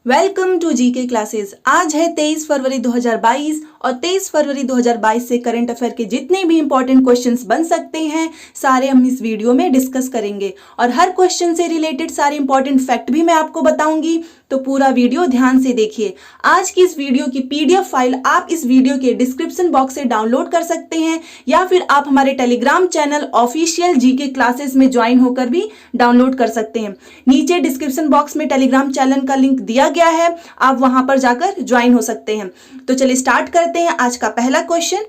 Welcome to GK classes. आज है 23 फरवरी 2022 और 23 फरवरी 2022 से करंट अफेयर के जितने भी इंपॉर्टेंट क्वेश्चंस बन सकते हैं सारे हम इस वीडियो में डिस्कस करेंगे और हर क्वेश्चन से रिलेटेड सारे इंपॉर्टेंट फैक्ट भी मैं आपको बताऊंगी, तो पूरा वीडियो ध्यान से देखिए। आज की इस वीडियो की पीडीएफ फाइल आप इस वीडियो के डिस्क्रिप्शन बॉक्स से डाउनलोड कर सकते हैं या फिर आप हमारे Telegram channel official GK classes में ज्वाइन होकर भी डाउनलोड कर सकते हैं। नीचे डिस्क्रिप्शन बॉक्स में टेलीग्राम चैनल का लिंक दिया गया है, आप वहां पर जाकर ज्वाइन हो सकते हैं। तो चलिए स्टार्ट करते हैं आज का पहला क्वेश्चन।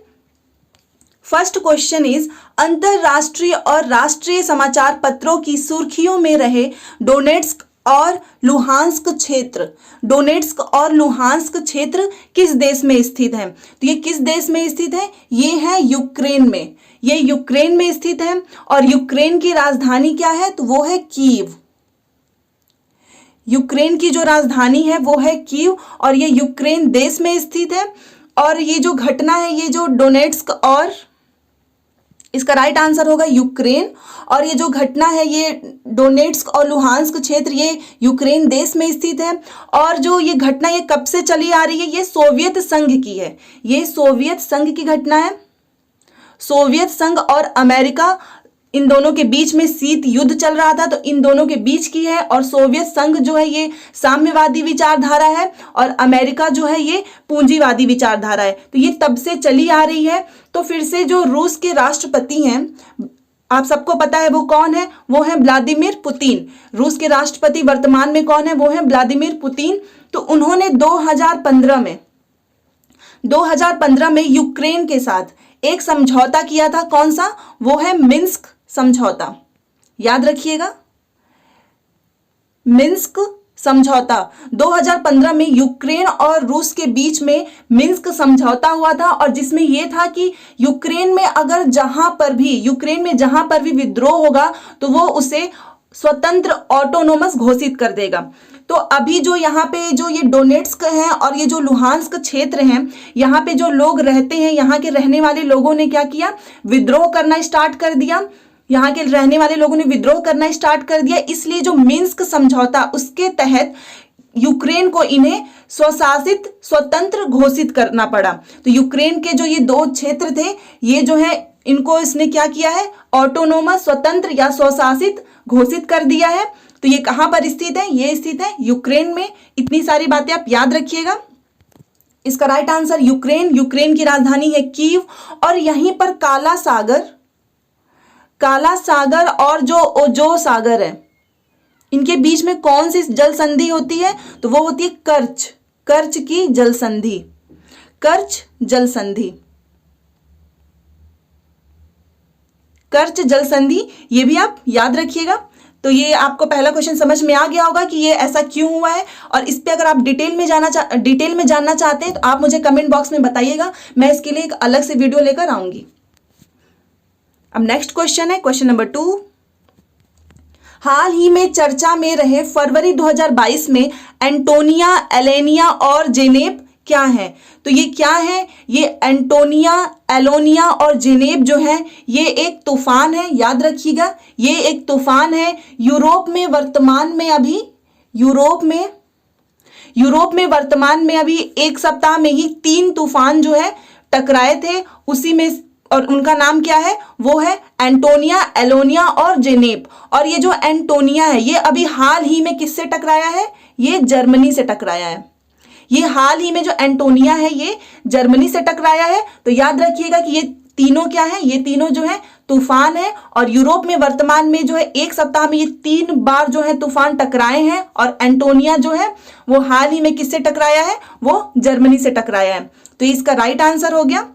फर्स्ट क्वेश्चन इज, अंतरराष्ट्रीय और राष्ट्रीय समाचार पत्रों की सुर्खियों में रहे डोनेट्स्क और लुहांस्क क्षेत्र। डोनेट्स्क और लुहांस्क क्षेत्र किस देश में स्थित है? तो ये किस देश में स्थित है? ये है यूक्रेन में। ये यूक्रेन में स्थित है और यूक्रेन की राजधानी क्या है? तो वो है कीव। यूक्रेन की जो राजधानी है वो है कीव और ये यूक्रेन देश में स्थित है। और ये जो घटना है, ये जो डोनेट्स्क और, इसका राइट आंसर होगा यूक्रेन। और ये जो घटना है ये डोनेट्स्क और लुहांस्क क्षेत्र ये यूक्रेन देश में स्थित है। और जो ये घटना ये कब से चली आ रही है? ये सोवियत संघ की है। ये सोवियत संघ की घटना है। सोवियत संघ और अमेरिका, इन दोनों के बीच में शीत युद्ध चल रहा था, तो इन दोनों के बीच की है। और सोवियत संघ जो है ये साम्यवादी विचारधारा है और अमेरिका जो है ये पूंजीवादी विचारधारा है। तो ये तब से चली आ रही है। तो फिर से जो रूस के राष्ट्रपति हैं, आप सबको पता है वो कौन है? वो है व्लादिमीर पुतिन। रूस के राष्ट्रपति वर्तमान में कौन है? वो है व्लादिमीर पुतिन। तो उन्होंने 2015 में यूक्रेन के साथ एक समझौता किया था। कौन सा? वो है मिन्स्क समझौता। याद रखिएगा, मिन्स्क समझौता। 2015 में यूक्रेन और रूस के बीच में मिन्स्क समझौता हुआ था और जिसमें यह था कि यूक्रेन में जहां पर भी विद्रोह होगा तो वो उसे स्वतंत्र ऑटोनोमस घोषित कर देगा। तो अभी जो यहाँ पे जो ये डोनेट्स्क है और ये जो लुहांस्क क्षेत्र हैं, यहाँ पे जो लोग रहते हैं, यहाँ के रहने वाले लोगों ने क्या किया? विद्रोह करना स्टार्ट कर दिया। यहाँ के रहने वाले लोगों ने विद्रोह करना स्टार्ट कर दिया। इसलिए जो मिन्स्क समझौता, उसके तहत यूक्रेन को इन्हें स्वशासित स्वतंत्र घोषित करना पड़ा। तो यूक्रेन के जो ये दो क्षेत्र थे, ये जो है इनको इसने क्या किया है? ऑटोनोमस, स्वतंत्र या स्वशासित घोषित कर दिया है। तो ये कहां पर स्थित है? ये स्थित है यूक्रेन में। इतनी सारी बातें आप याद रखिएगा। इसका राइट आंसर यूक्रेन। यूक्रेन की राजधानी है कीव। और यहीं पर काला सागर और जो ओजो सागर है, इनके बीच में कौन सी जल संधि होती है? तो वो होती है कर्च की जल संधि। कर्च जल संधि, ये भी आप याद रखिएगा। तो ये आपको पहला क्वेश्चन समझ में आ गया होगा कि ये ऐसा क्यों हुआ है। और इस पे अगर आप डिटेल में जानना चाहते हैं तो आप मुझे कमेंट बॉक्स में बताइएगा, मैं इसके लिए एक अलग से वीडियो लेकर आऊंगी। अब नेक्स्ट क्वेश्चन है क्वेश्चन नंबर 2। हाल ही में चर्चा में रहे फरवरी 2022 में एंटोनिया, एलेनिया और जेनेब क्या है? तो ये क्या है? ये एंटोनिया, एलोनिया और जेनेब जो है ये एक तूफान है। याद रखिएगा, ये एक तूफान है। यूरोप में वर्तमान में अभी एक सप्ताह में ही 3 तूफान जो है टकराए थे उसी में, और उनका नाम क्या है? वो है एंटोनिया, एलोनिया और जेनेब। और ये जो एंटोनिया है ये अभी हाल ही में किससे टकराया है? ये जर्मनी से टकराया है। ये हाल ही में जो एंटोनिया है ये जर्मनी से टकराया है। तो याद रखिएगा कि ये तीनों क्या है? ये तीनों जो है तूफान है। और यूरोप में वर्तमान में जो है एक सप्ताह में ये 3 बार जो है तूफान टकराए हैं। और एंटोनिया जो है वो हाल ही में किससे टकराया है? वो जर्मनी से टकराया है। तो इसका राइट आंसर हो गया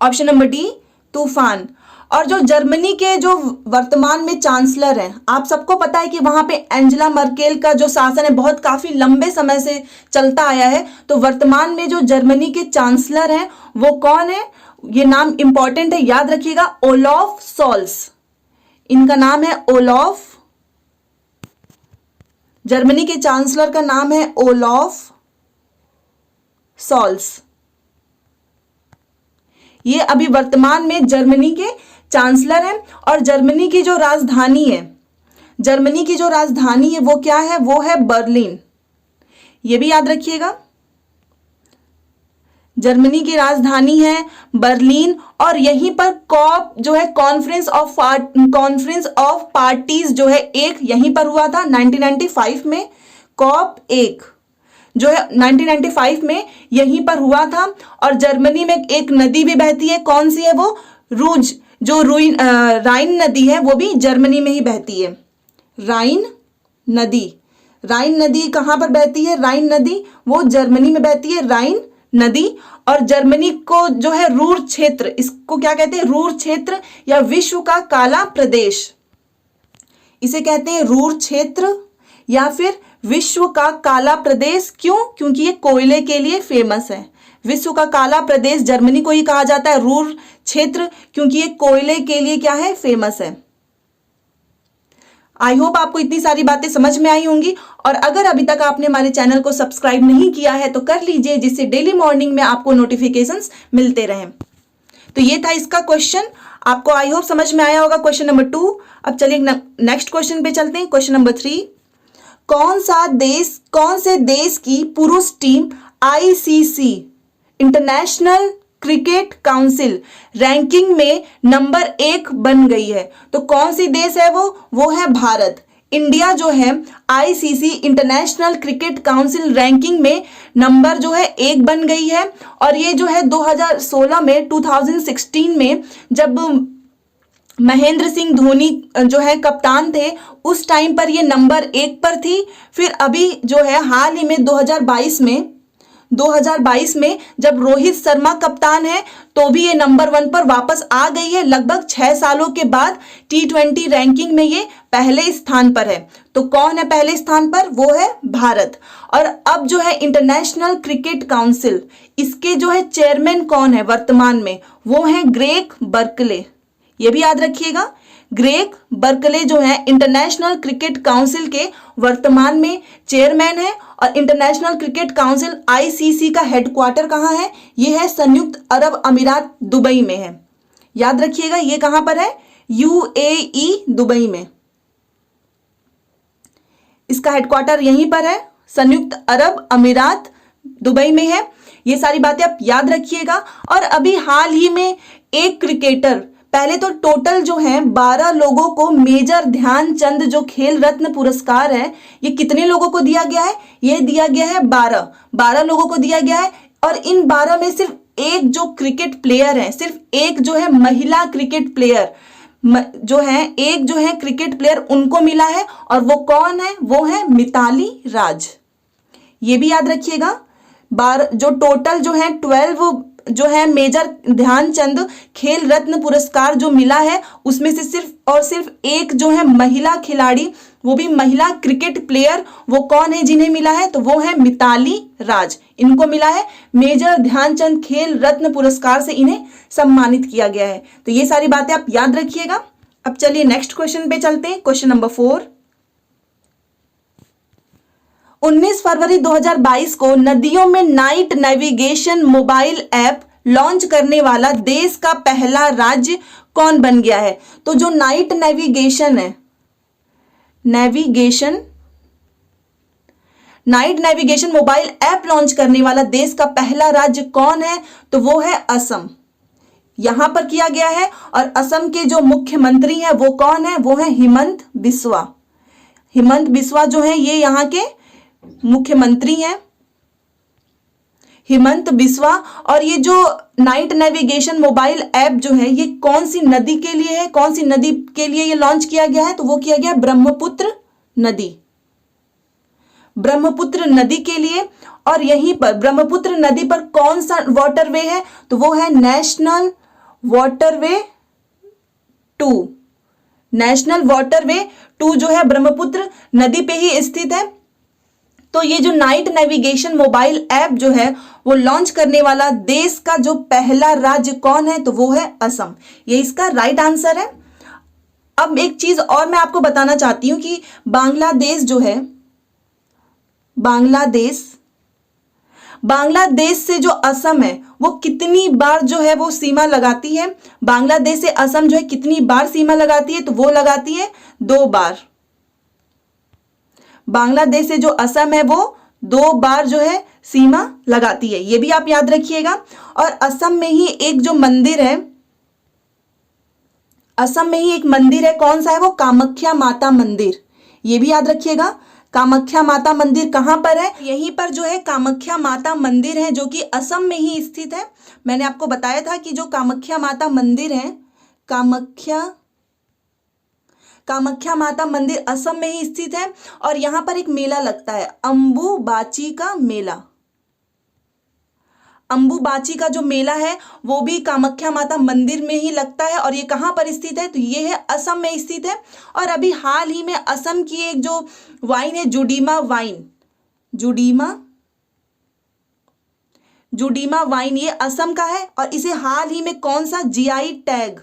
ऑप्शन नंबर डी, तूफान। और जो जर्मनी के जो वर्तमान में चांसलर हैं, आप सबको पता है कि वहां पे एंजेला मर्केल का जो शासन है बहुत काफी लंबे समय से चलता आया है। तो वर्तमान में जो जर्मनी के चांसलर हैं वो कौन है? ये नाम इंपॉर्टेंट है, याद रखिएगा, ओलाफ शोल्ज। इनका नाम है ओलाफ। जर्मनी के चांसलर का नाम है ओलाफ शोल्ज। ये अभी वर्तमान में जर्मनी के चांसलर हैं। और जर्मनी की जो राजधानी है वो क्या है? वो है बर्लिन। ये भी याद रखिएगा। जर्मनी की राजधानी है बर्लिन, और यहीं पर कॉप जो है कॉन्फ्रेंस ऑफ पार्टीज जो है एक यहीं पर हुआ था 1995 में। कॉप एक जो है 1995 में यहीं पर हुआ था। और जर्मनी में एक नदी भी बहती है, कौन सी है वो? रूज, जो राइन नदी है वो भी जर्मनी में ही बहती है। राइन नदी कहाँ पर बहती है? राइन नदी वो जर्मनी में बहती है, राइन नदी। और जर्मनी को जो है रूर क्षेत्र, इसको क्या कहते हैं? रूर क्षेत्र या विश्व का काला प्रदेश, इसे कहते हैं रूर क्षेत्र या फिर विश्व का काला प्रदेश। क्यों? क्योंकि ये कोयले के लिए फेमस है। विश्व का काला प्रदेश जर्मनी को ही कहा जाता है, रूर क्षेत्र, क्योंकि ये कोयले के लिए क्या है? फेमस है। आई होप आपको इतनी सारी बातें समझ में आई होंगी। और अगर अभी तक आपने हमारे चैनल को सब्सक्राइब नहीं किया है तो कर लीजिए, जिससे डेली मॉर्निंग में आपको नोटिफिकेशंस मिलते रहें। तो ये था इसका क्वेश्चन, आपको आई होप समझ में आया होगा क्वेश्चन नंबर 2। अब चलिए नेक्स्ट क्वेश्चन पे चलते हैं। क्वेश्चन नंबर 3, कौन से देश की पुरुष team ICC international cricket council ranking में नंबर 1 बन गई है? तो कौन सी देश है वो है भारत। इंडिया जो है ICC international cricket council ranking में नंबर जो है 1 बन गई है। और ये जो है 2016 में 2016 में जब महेंद्र सिंह धोनी जो है कप्तान थे, उस टाइम पर ये नंबर 1 पर थी। फिर अभी जो है हाल ही में 2022 में जब रोहित शर्मा कप्तान है तो भी ये नंबर 1 पर वापस आ गई है। लगभग 6 सालों के बाद T20 रैंकिंग में ये पहले स्थान पर है। तो कौन है पहले स्थान पर? वो है भारत। और अब जो है इंटरनेशनल क्रिकेट काउंसिल, इसके जो है चेयरमैन कौन है वर्तमान में? वो है ग्रेग बर्कले। ये भी याद रखिएगा, ग्रेग बर्कले जो है इंटरनेशनल क्रिकेट काउंसिल के वर्तमान में चेयरमैन है। और इंटरनेशनल क्रिकेट काउंसिल आईसीसी का हेडक्वार्टर कहाँ है? ये है संयुक्त अरब अमीरात दुबई में है। याद रखिएगा ये कहाँ पर है? यूएई दुबई में, इसका हेडक्वार्टर यहीं पर है, संयुक्त अरब अमीरात दुबई में है। ये सारी बातें आप याद रखिएगा। और अभी हाल ही में एक क्रिकेटर, पहले तो टोटल जो है 12 लोगों को मेजर ध्यानचंद जो खेल रत्न पुरस्कार है, ये कितने लोगों को दिया गया है? ये दिया गया है 12 लोगों को दिया गया है। और इन 12 में सिर्फ एक जो क्रिकेट प्लेयर है, सिर्फ एक जो है महिला क्रिकेट प्लेयर जो है, एक जो है क्रिकेट प्लेयर उनको मिला है। और वो कौन है? वो है मिताली राज। ये भी याद रखिएगा। जो टोटल जो है 12 जो है मेजर ध्यानचंद खेल रत्न पुरस्कार जो मिला है, उसमें से सिर्फ एक जो है महिला खिलाड़ी, वो भी महिला क्रिकेट प्लेयर, वो कौन है जिन्हें मिला है? तो वो है मिताली राज। इनको मिला है मेजर ध्यानचंद खेल रत्न पुरस्कार से, इन्हें सम्मानित किया गया है। तो ये सारी बातें आप याद रखिएगा। अब चलिए नेक्स्ट क्वेश्चन पे चलते हैं। क्वेश्चन नंबर 4, 19 फरवरी 2022 को नदियों में night navigation mobile app launch करने वाला देश का पहला राज्य कौन बन गया है? तो जो नाइट नेविगेशन है, night navigation mobile app launch करने वाला देश का पहला राज्य कौन है? तो वो है असम। यहां पर किया गया है। और असम के जो मुख्यमंत्री हैं वो कौन है? वो है हिमंत बिस्वा। हिमंत बिस्वा जो है ये यहाँ के मुख्यमंत्री हैं, हिमंत बिस्वा। और ये जो नाइट नेविगेशन मोबाइल ऐप जो है ये कौन सी नदी के लिए है? कौन सी नदी के लिए ये लॉन्च किया गया है? तो वो किया गया ब्रह्मपुत्र नदी, ब्रह्मपुत्र नदी के लिए। और यहीं पर ब्रह्मपुत्र नदी पर कौन सा वाटरवे है? तो वो है नेशनल वाटरवे 2। नेशनल वाटरवे 2 जो है ब्रह्मपुत्र नदी पे ही स्थित है। तो ये जो नाइट नेविगेशन मोबाइल ऐप जो है वो लॉन्च करने वाला देश का जो पहला राज्य कौन है? तो वो है असम। ये इसका राइट आंसर है। अब एक चीज और मैं आपको बताना चाहती हूं कि बांग्लादेश जो है, बांग्लादेश से जो असम है वो कितनी बार जो है वो सीमा लगाती है? बांग्लादेश से असम जो है कितनी बार सीमा लगाती है? तो वो लगाती है 2 बार। बांग्लादेश से जो असम है वो 2 बार जो है सीमा लगाती है, ये भी आप याद रखिएगा। और असम में ही एक जो मंदिर है, असम में ही एक मंदिर है, कौन सा है वो? कामाख्या माता मंदिर, ये भी याद रखिएगा। कामाख्या माता मंदिर कहाँ पर है? यहीं पर जो है कामाख्या माता मंदिर है, जो कि असम में ही स्थित है। मैंने आपको बताया था कि जो कामाख्या माता मंदिर है, कामाख्या माता मंदिर असम में ही स्थित है। और यहाँ पर एक मेला लगता है, अंबुबाची का मेला। अंबुबाची का जो मेला है वो भी कामाख्या माता मंदिर में ही लगता है। और ये कहाँ पर स्थित है? तो ये है असम में स्थित है। और अभी हाल ही में असम की एक जो वाइन है, जुडीमा वाइन, जुडीमा वाइन, ये असम का है। और इसे हाल ही में कौन सा जीआई टैग,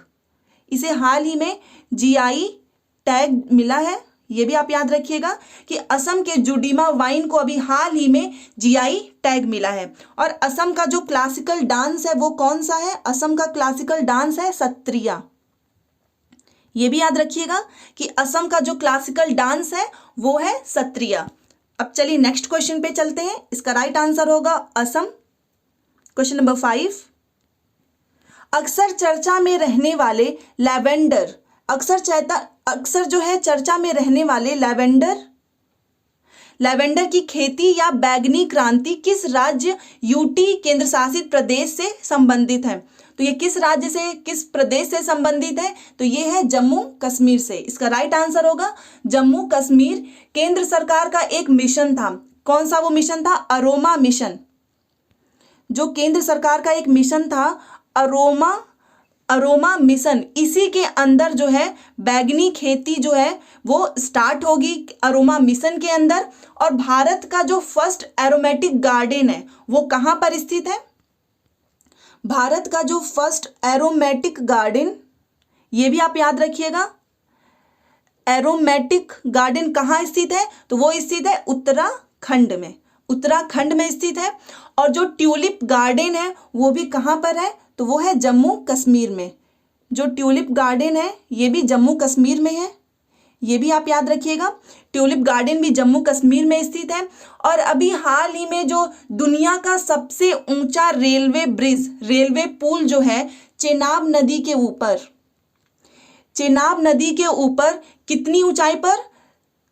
इसे हाल ही में जीआई टैग मिला है, ये भी आप याद रखिएगा कि असम के जुडीमा वाइन को अभी हाल ही में जीआई टैग मिला है। और असम का जो क्लासिकल डांस है वो कौन सा है? असम का क्लासिकल डांस है सत्रिया, ये भी याद रखिएगा कि असम का जो क्लासिकल डांस है वो है सत्रिया। अब चलिए नेक्स्ट क्वेश्चन पे चलते हैं। इसका राइट आंसर होगा असम। क्वेश्चन नंबर 5, अक्सर चर्चा में रहने वाले लैवेंडर, अक्सर जो है चर्चा में रहने वाले लैवेंडर की खेती या बैंगनी क्रांति किस राज्य यूटी केंद्र शासित प्रदेश से संबंधित है? तो ये किस राज्य से, किस प्रदेश से संबंधित है? तो ये है जम्मू कश्मीर से। इसका राइट आंसर होगा जम्मू कश्मीर। केंद्र सरकार का एक मिशन था, कौन सा वो मिशन था? Aroma mission. जो केंद्र सरकार का एक मिशन था अरोमा मिशन, इसी के अंदर जो है बैंगनी खेती जो है वो स्टार्ट होगी अरोमा मिशन के अंदर। और भारत का जो फर्स्ट एरोमेटिक गार्डन है वो कहाँ पर स्थित है? भारत का जो फर्स्ट एरोमेटिक गार्डन, ये भी आप याद रखिएगा, एरोमेटिक गार्डन कहाँ स्थित है? तो वो स्थित है उत्तराखंड में स्थित है। और जो ट्यूलिप गार्डन है वो भी कहाँ पर है? तो वो है जम्मू कश्मीर में। जो ट्यूलिप गार्डन है ये भी जम्मू कश्मीर में है, ये भी आप याद रखिएगा। ट्यूलिप गार्डन भी जम्मू कश्मीर में स्थित है। और अभी हाल ही में जो दुनिया का सबसे ऊंचा रेलवे पुल जो है चेनाब नदी के ऊपर कितनी ऊंचाई पर?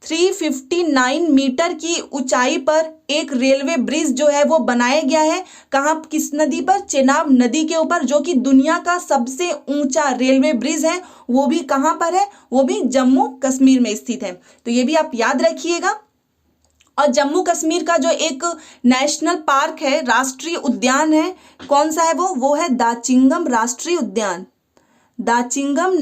359 मीटर की ऊंचाई पर एक रेलवे ब्रिज जो है वो बनाया गया है। कहाँ, किस नदी पर? चेनाब नदी के ऊपर, जो कि दुनिया का सबसे ऊंचा रेलवे ब्रिज है। वो भी कहाँ पर है? वो भी जम्मू कश्मीर में स्थित है। तो ये भी आप याद रखिएगा। और जम्मू कश्मीर का जो एक नेशनल पार्क है, राष्ट्रीय उद्यान है, कौन सा है वो है दाचिंगम राष्ट्रीय उद्यान। दाचिंगम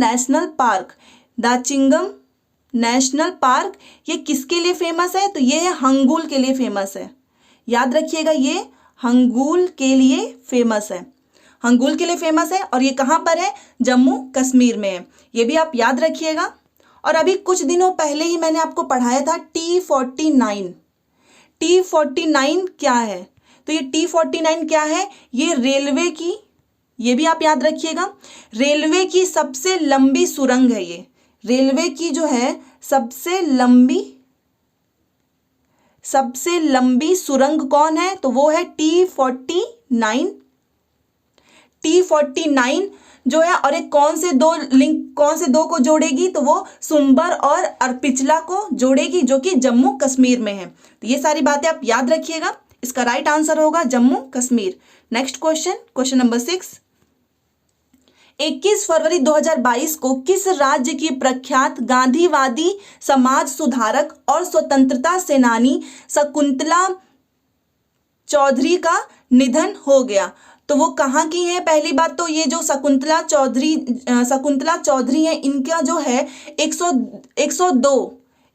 नेशनल पार्क ये किसके लिए फेमस है? तो ये है हंगुल के लिए फेमस है, याद रखिएगा, ये हंगुल के लिए फेमस है। और ये कहाँ पर है? जम्मू कश्मीर में है, ये भी आप याद रखिएगा। और अभी कुछ दिनों पहले ही मैंने आपको पढ़ाया था T49 क्या है? तो ये T49 क्या है? ये रेलवे की, ये भी आप याद रखिएगा, रेलवे की सबसे लंबी सुरंग है। ये रेलवे की जो है सबसे लंबी सुरंग कौन है? तो वो है T49 जो है। और एक कौन से दो को जोड़ेगी? तो वो सुंबर और अरपिचला को जोड़ेगी, जो कि जम्मू कश्मीर में है। तो ये सारी बातें आप याद रखिएगा। इसका राइट आंसर होगा Jammu Kashmir. Next question number 6, 21 फरवरी 2022 को किस राज्य की प्रख्यात गांधीवादी समाज सुधारक और स्वतंत्रता सेनानी शकुंतला चौधरी का निधन हो गया? तो वो कहाँ की है? पहली बात तो ये जो शकुंतला चौधरी है, इनका जो है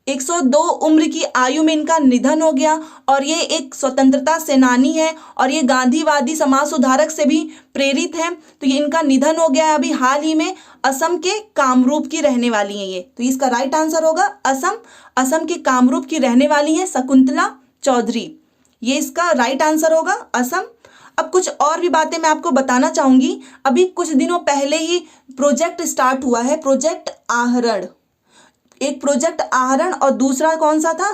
102 उम्र की आयु में इनका निधन हो गया। और ये एक स्वतंत्रता सेनानी है और ये गांधीवादी समाज सुधारक से भी प्रेरित है। तो ये इनका निधन हो गया है अभी हाल ही में। असम के कामरूप की रहने वाली हैं ये, तो इसका राइट आंसर होगा असम के कामरूप की रहने वाली है शकुंतला चौधरी, ये इसका राइट आंसर होगा असम। अब कुछ और भी बातें मैं आपको बताना चाहूंगी। अभी कुछ दिनों पहले ही प्रोजेक्ट स्टार्ट हुआ है, प्रोजेक्ट आहरण। एक प्रोजेक्ट आहरण और दूसरा कौन सा था?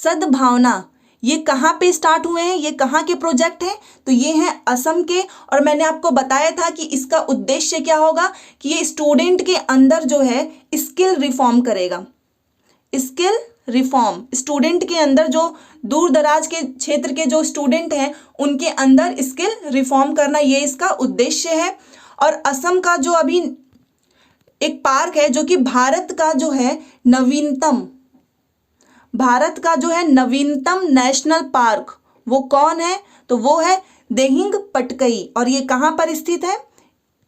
सद्भावना, ये कहाँ पे स्टार्ट हुए हैं, ये कहाँ के प्रोजेक्ट हैं, तो ये हैं असम के। और मैंने आपको बताया था कि इसका उद्देश्य क्या होगा कि ये स्टूडेंट के अंदर जो है स्किल रिफॉर्म करेगा। स्किल रिफॉर्म, स्टूडेंट के अंदर जो दूर दराज के क्षेत्र के जो स्टूडेंट हैं उनके अंदर स्किल रिफॉर्म करना, ये इसका उद्देश्य है। और असम का जो अभी एक पार्क है जो कि भारत का जो है नवीनतम नेशनल पार्क, वो कौन है, तो वो है देहिंग पटकई। और ये कहाँ पर स्थित है,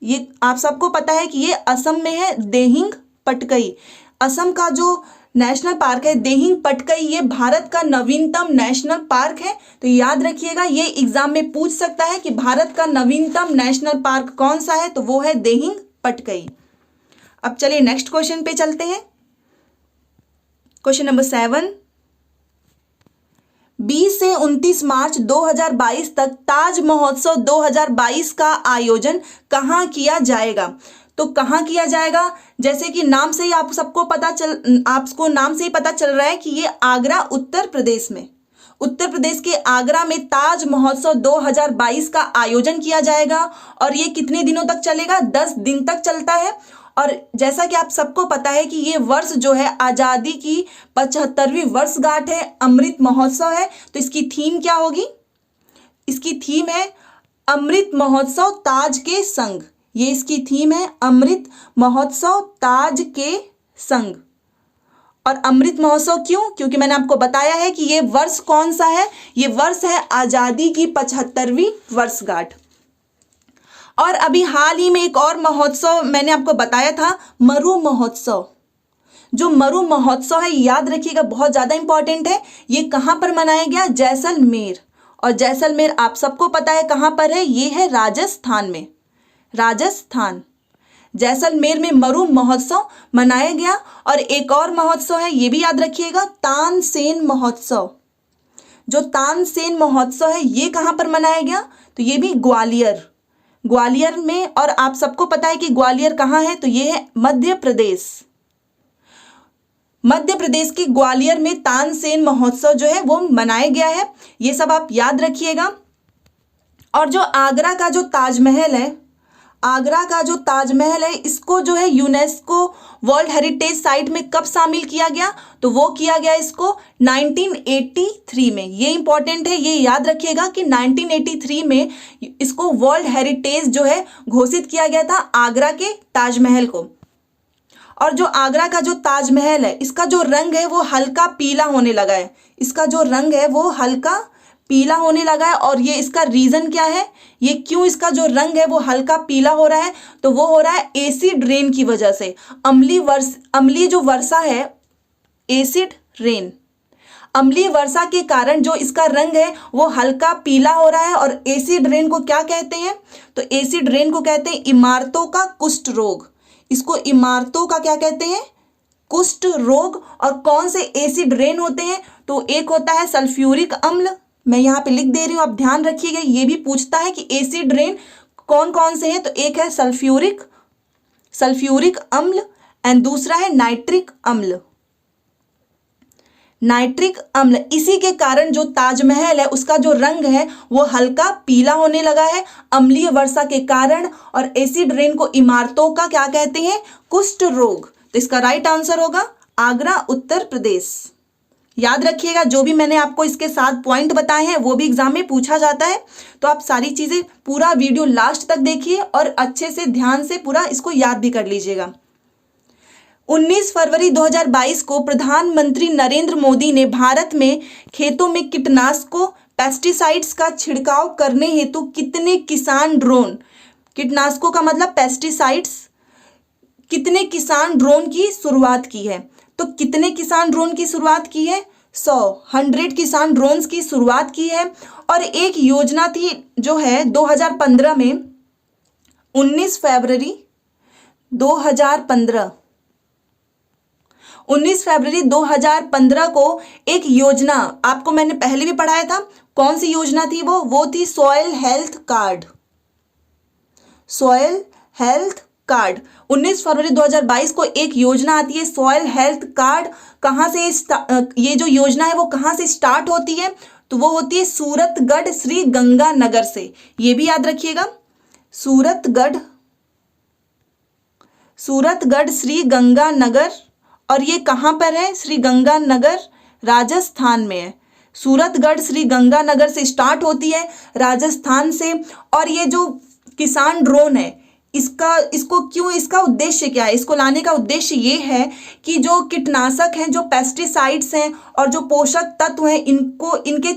ये आप सबको पता है कि ये असम में है, देहिंग पटकई। असम का जो नेशनल पार्क है देहिंग पटकई, ये भारत का नवीनतम नेशनल पार्क है। तो याद रखिएगा, ये एग्जाम में पूछ सकता है कि भारत का नवीनतम नेशनल पार्क कौन सा है, तो वो है देहिंग पटकई। अब चलिए नेक्स्ट क्वेश्चन पे चलते हैं। क्वेश्चन नंबर 7, 20 से 29 मार्च 2022 तक ताज महोत्सव 2022 का आयोजन कहाँ किया जाएगा। तो कहाँ किया जाएगा, जैसे कि नाम से ही आपको नाम से ही पता चल रहा है कि ये आगरा उत्तर प्रदेश के आगरा में ताज महोत्सव 2022 का आयोजन किया जाएगा। और ये कितने दिनों तक चलेगा, 10 दिन तक चलता है। और जैसा कि आप सबको पता है कि ये वर्ष जो है आज़ादी की 75वीं वर्षगांठ है, अमृत महोत्सव है। तो इसकी थीम क्या होगी, इसकी थीम है अमृत महोत्सव ताज के संग। ये इसकी थीम है अमृत महोत्सव ताज के संग। और अमृत महोत्सव क्यों, क्योंकि मैंने आपको बताया है कि ये वर्ष कौन सा है, ये वर्ष है आज़ादी की 75वीं वर्षगांठ। और अभी हाल ही में एक और महोत्सव मैंने आपको बताया था, मरु महोत्सव। जो मरु महोत्सव है याद रखिएगा, बहुत ज़्यादा इंपॉर्टेंट है। ये कहाँ पर मनाया गया, जैसलमेर। और जैसलमेर आप सबको पता है कहाँ पर है, ये है राजस्थान में, राजस्थान। जैसलमेर में मरु महोत्सव मनाया गया। और एक और महोत्सव है, ये भी याद रखिएगा, तानसेन महोत्सव। जो तानसेन महोत्सव है ये कहाँ पर मनाया गया, तो ये भी ग्वालियर में। और आप सबको पता है कि ग्वालियर कहाँ है, तो ये है मध्य प्रदेश के ग्वालियर में तानसेन महोत्सव जो है वो मनाया गया है। ये सब आप याद रखिएगा। और जो आगरा का जो ताजमहल है इसको जो है यूनेस्को वर्ल्ड हेरिटेज साइट में कब शामिल किया गया, तो वो किया गया इसको 1983 में। ये इंपॉर्टेंट है, ये याद रखिएगा कि 1983 में इसको वर्ल्ड हेरिटेज जो है घोषित किया गया था, आगरा के ताजमहल को। और जो आगरा का जो ताजमहल है इसका जो रंग है वो हल्का पीला होने लगा है, और ये इसका रीज़न क्या है, ये क्यों इसका जो रंग है वो हल्का पीला हो रहा है, तो वो हो रहा है एसिड रेन की वजह से। अम्लीय जो वर्षा है, एसिड रेन, अम्लीय वर्षा के कारण जो इसका रंग है वो हल्का पीला हो रहा है। और एसिड रेन को क्या कहते हैं, तो एसिड रेन को कहते हैं इमारतों का कुष्ठ रोग। इसको इमारतों का क्या कहते हैं, कुष्ठ रोग। और कौन से एसिड रेन होते हैं, तो एक होता है सल्फ्यूरिक अम्ल, मैं यहाँ पे लिख दे रही हूँ, आप ध्यान रखिएगा। ये भी पूछता है कि एसिड रेन कौन कौन से हैं, तो एक है सल्फ्यूरिक अम्ल एंड दूसरा है नाइट्रिक अम्ल। इसी के कारण जो ताजमहल है उसका जो रंग है वो हल्का पीला होने लगा है, अम्लीय वर्षा के कारण। और एसिड रेन को इमारतों का क्या कहते हैं, कुष्ठ रोग। तो इसका राइट आंसर होगा आगरा उत्तर प्रदेश। याद रखिएगा, जो भी मैंने आपको इसके 7 पॉइंट बताए हैं वो भी एग्जाम में पूछा जाता है। तो आप सारी चीजें पूरा वीडियो लास्ट तक देखिए और अच्छे से ध्यान से पूरा इसको याद भी कर लीजिएगा। 19 फरवरी 2022 को प्रधानमंत्री नरेंद्र मोदी ने भारत में खेतों में कीटनाशकों पेस्टिसाइड्स का छिड़काव करने हेतु कितने किसान ड्रोन, कीटनाशकों का मतलब पेस्टिसाइड्स, कितने किसान ड्रोन की शुरुआत की है। तो कितने किसान ड्रोन की शुरुआत की है, 100 किसान ड्रोन्स की शुरुआत की है। और एक योजना थी जो है 2015 में, 19 फरवरी 2015 को एक योजना, आपको मैंने पहले भी पढ़ाया था, कौन सी योजना थी वो थी सॉइल हेल्थ कार्ड। 19 फरवरी 2022 को एक योजना आती है सॉइल हेल्थ कार्ड। कहाँ से ये जो योजना है वो कहाँ से स्टार्ट होती है? तो वो होती है सूरतगढ़ श्री गंगानगर से। ये भी याद रखिएगा, सूरतगढ़ श्री गंगानगर। और ये कहाँ पर है? श्री गंगानगर राजस्थान में है। सूरतगढ़ श्री गंगानगर से स्टार्ट होती है, राजस्थान से। और ये जो किसान ड्रोन है, इसका उद्देश्य क्या है? इसको लाने का उद्देश्य ये है कि जो कीटनाशक हैं, जो पेस्टिसाइड्स हैं और जो पोषक तत्व हैं, इनके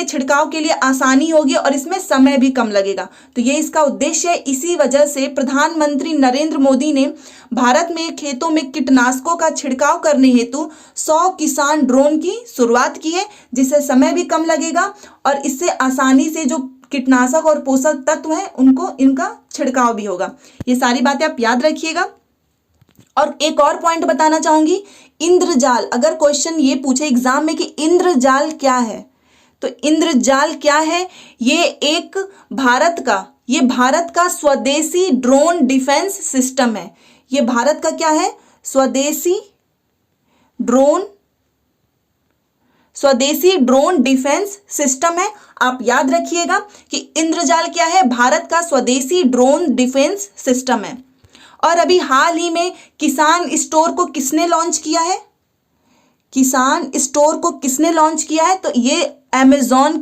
छिड़काव के लिए आसानी होगी और इसमें समय भी कम लगेगा। तो ये इसका उद्देश्य है। इसी वजह से प्रधानमंत्री नरेंद्र मोदी ने भारत में खेतों में कीटनाशकों का छिड़काव करने हेतु 100 किसान ड्रोन की शुरुआत की है, जिससे समय भी कम लगेगा और इससे आसानी से जो कीटनाशक और पोषक तत्व हैं इनका छिड़काव भी होगा। ये सारी बातें आप याद रखिएगा। और एक और पॉइंट बताना चाहूंगी, इंद्रजाल। अगर क्वेश्चन ये पूछे एग्जाम में कि इंद्रजाल क्या है, तो इंद्रजाल क्या है? ये भारत का स्वदेशी ड्रोन डिफेंस सिस्टम है। ये भारत का क्या है? स्वदेशी ड्रोन डिफेंस सिस्टम है। आप याद रखिएगा कि इंद्रजाल क्या है? भारत का स्वदेशी ड्रोन डिफेंस सिस्टम है। और अभी हाल ही में किसान स्टोर को किसने लॉन्च किया है? तो ये अमेज़न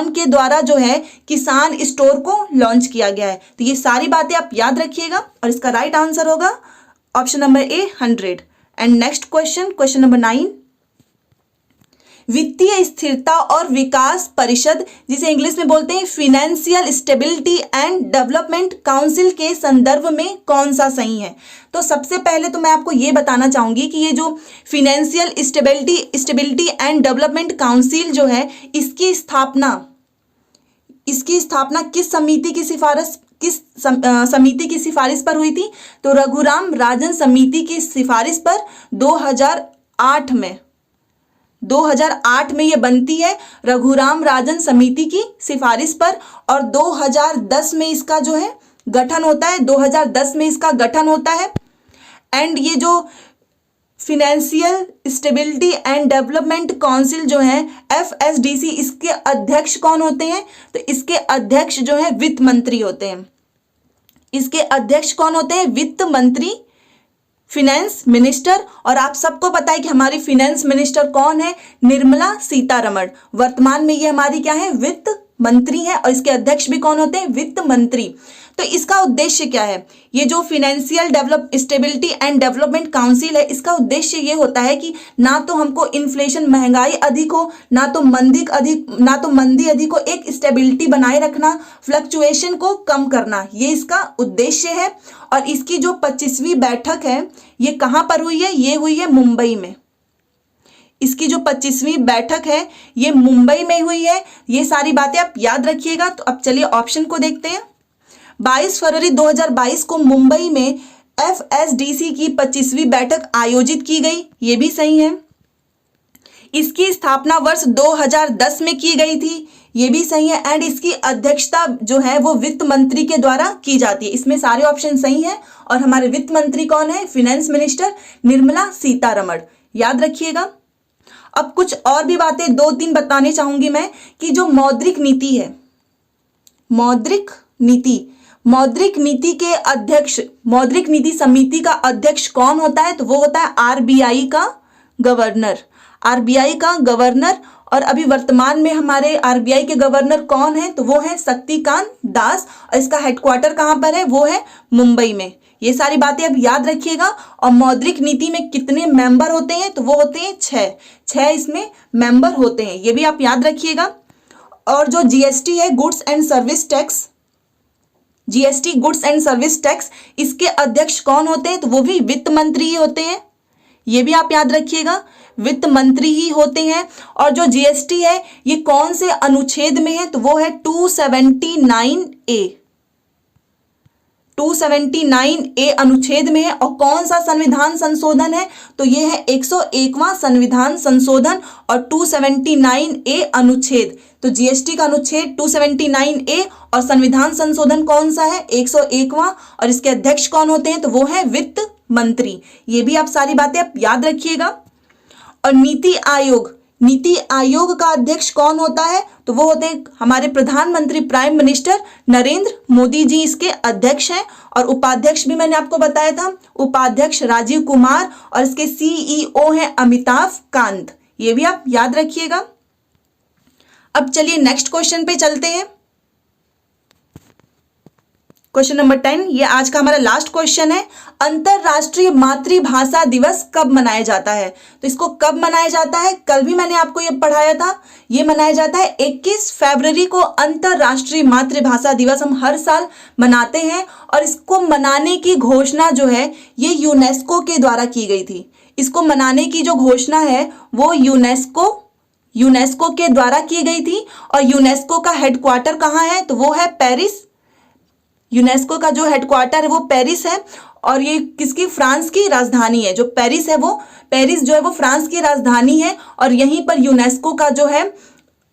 के द्वारा जो है किसान स्टोर को लॉन्च किया गया है। तो ये सारी बातें आप याद रखिएगा और इसका राइट आंसर होगा option number A 100। And next question number 9, वित्तीय स्थिरता और विकास परिषद, जिसे इंग्लिश में बोलते हैं financial stability and development council, के संदर्भ में कौन सा सही है? तो सबसे पहले तो मैं आपको ये बताना चाहूंगी कि ये जो financial stability and development council जो है, इसकी स्थापना किस समिति की सिफारिश पर हुई थी? तो रघुराम राजन समिति की सिफारिश पर 2008 में ये बनती है, रघुराम राजन समिति की सिफारिश पर। और 2010 में इसका जो है गठन होता है। एंड ये जो financial stability and development council जो है FSDC, इसके अध्यक्ष कौन होते हैं? तो इसके अध्यक्ष जो है वित्त मंत्री होते हैं। वित्त मंत्री, फिनेंस मिनिस्टर। और आप सबको पता है कि हमारी फिनेंस मिनिस्टर कौन है? निर्मला सीतारमण। वर्तमान में ये हमारी क्या है? वित्त मंत्री है। और इसके अध्यक्ष भी कौन होते हैं? वित्त मंत्री। तो इसका उद्देश्य क्या है? ये जो financial stability and development council है, इसका उद्देश्य ये होता है कि ना तो हमको इन्फ्लेशन, महंगाई अधिक हो, ना तो मंदी अधिक हो, एक स्टेबिलिटी बनाए रखना, फ्लक्चुएशन को कम करना, ये इसका उद्देश्य है। और इसकी जो 25वीं बैठक है, ये कहाँ पर हुई है? ये हुई है मुंबई में। इसकी जो 25वीं बैठक है, ये मुंबई में हुई है। ये सारी बातें आप याद रखिएगा। तो अब चलिए ऑप्शन को देखते हैं। 22 फरवरी 2022 को मुंबई में FSDC की 25वीं बैठक आयोजित की गई, ये भी सही है। इसकी स्थापना वर्ष 2010 में की गई थी, ये भी सही है। एंड इसकी अध्यक्षता जो है वो वित्त मंत्री के द्वारा की जाती है। इसमें सारे ऑप्शन सही हैं। और हमारे वित्त मंत्री कौन है? फाइनेंस मिनिस्टर निर्मला सीतारमण, याद रखिएगा। अब कुछ और भी बातें 2-3 बताने चाहूंगी मैं कि जो मौद्रिक नीति है, मौद्रिक नीति के अध्यक्ष, मौद्रिक नीति समिति का अध्यक्ष कौन होता है? तो वो होता है RBI का गवर्नर। और अभी वर्तमान में हमारे RBI के गवर्नर कौन है? तो वो है शक्तिकांत दास। और इसका हेडक्वार्टर कहाँ पर है? वो है मुंबई में। ये सारी बातें अब याद रखिएगा। और मौद्रिक नीति में कितने मेंबर होते हैं? तो वो होते हैं 6 इसमें मेंबर होते हैं, ये भी आप याद रखिएगा। और जो GST है, गुड्स एंड सर्विस टैक्स, इसके अध्यक्ष कौन होते हैं? तो वो भी वित्त मंत्री ही होते हैं, ये भी आप याद रखिएगा, वित्त मंत्री ही होते हैं। और जो GST है, ये कौन से अनुच्छेद में है? तो वो है 279A। 279A अनुच्छेद में है। और कौन सा संविधान संशोधन है? तो ये है 101वां संविधान संशोधन और 279A अनुच्छेद। तो जीएसटी का अनुच्छेद 279A और संविधान संशोधन कौन सा है? 101वां। और इसके अध्यक्ष कौन होते हैं? तो वो है वित्त मंत्री। ये भी आप सारी बातें आप याद रखिएगा। और नीति आयोग का अध्यक्ष कौन होता है? तो वो होते हैं हमारे प्रधानमंत्री, प्राइम मिनिस्टर नरेंद्र मोदी जी इसके अध्यक्ष हैं। और उपाध्यक्ष भी मैंने आपको बताया था, उपाध्यक्ष राजीव कुमार और इसके सीईओ हैं अमिताभ कांत। ये भी आप याद रखिएगा। अब चलिए नेक्स्ट क्वेश्चन पे चलते हैं। क्वेश्चन नंबर 10, ये आज का हमारा लास्ट क्वेश्चन है। अंतरराष्ट्रीय मातृभाषा दिवस कब मनाया जाता है? तो इसको कब मनाया जाता है? कल भी मैंने आपको ये पढ़ाया था। ये मनाया जाता है 21 फरवरी को। अंतरराष्ट्रीय मातृभाषा दिवस हम हर साल मनाते हैं। और इसको मनाने की घोषणा जो है ये यूनेस्को के द्वारा की गई थी। इसको मनाने की जो घोषणा है वो यूनेस्को के द्वारा की गई थी। और यूनेस्को का हेडक्वार्टर कहाँ है? तो वो है पेरिस। यूनेस्को का जो हेडक्वार्टर है वो पेरिस है। और ये किसकी? फ्रांस की राजधानी है। जो पेरिस है वो फ्रांस की राजधानी है। और यहीं पर यूनेस्को का जो है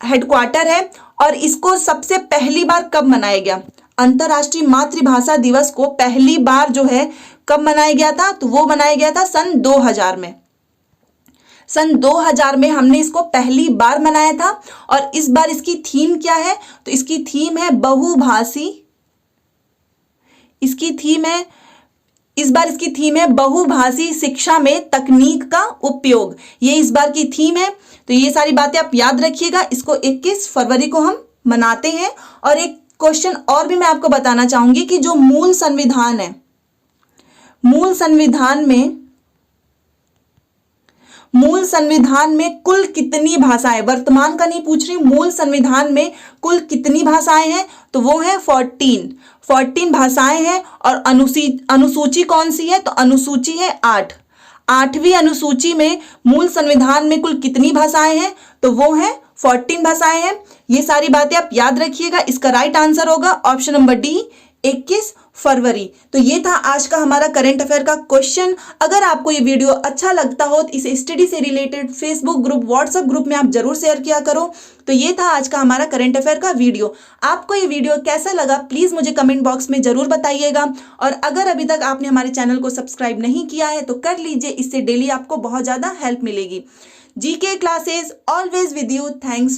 हेडक्वार्टर है। और इसको सबसे पहली बार कब मनाया गया? अंतर्राष्ट्रीय मातृभाषा दिवस को पहली बार जो है कब मनाया गया था? तो वो मनाया गया था सन 2000 में। सन 2000 में हमने इसको पहली बार मनाया था। और इस बार इसकी थीम क्या है? तो इसकी थीम है बहुभाषी। इस बार इसकी थीम है बहुभाषी शिक्षा में तकनीक का उपयोग। ये इस बार की थीम है। तो ये सारी बातें आप याद रखिएगा। इसको 21 फरवरी को हम मनाते हैं। और एक क्वेश्चन और भी मैं आपको बताना चाहूंगी कि जो मूल संविधान है, मूल संविधान में कुल कितनी भाषाएं, वर्तमान का नहीं पूछ रही, मूल संविधान में कुल कितनी भाषाएं हैं? तो वो है 14 भाषाएं हैं। और अनुसूची कौन सी है? तो अनुसूची है 8। 8वीं अनुसूची में मूल संविधान में कुल कितनी भाषाएं हैं? तो वो है 14 भाषाएं हैं। ये सारी बातें आप याद रखिएगा। इसका राइट आंसर होगा ऑप्शन नंबर डी, 21 फरवरी। तो ये था आज का हमारा करंट अफेयर का क्वेश्चन। अगर आपको ये वीडियो अच्छा लगता हो तो इसे स्टडी से related Facebook group, WhatsApp group में आप जरूर शेयर किया करो। तो ये था आज का हमारा करंट अफेयर का वीडियो। आपको ये वीडियो कैसा लगा प्लीज मुझे कमेंट बॉक्स में जरूर बताइएगा। और अगर अभी तक आपने हमारे चैनल को सब्सक्राइब नहीं किया है तो कर लीजिए। इससे डेली आपको बहुत ज्यादा हेल्प मिलेगी। GK classes always with you. Thanks.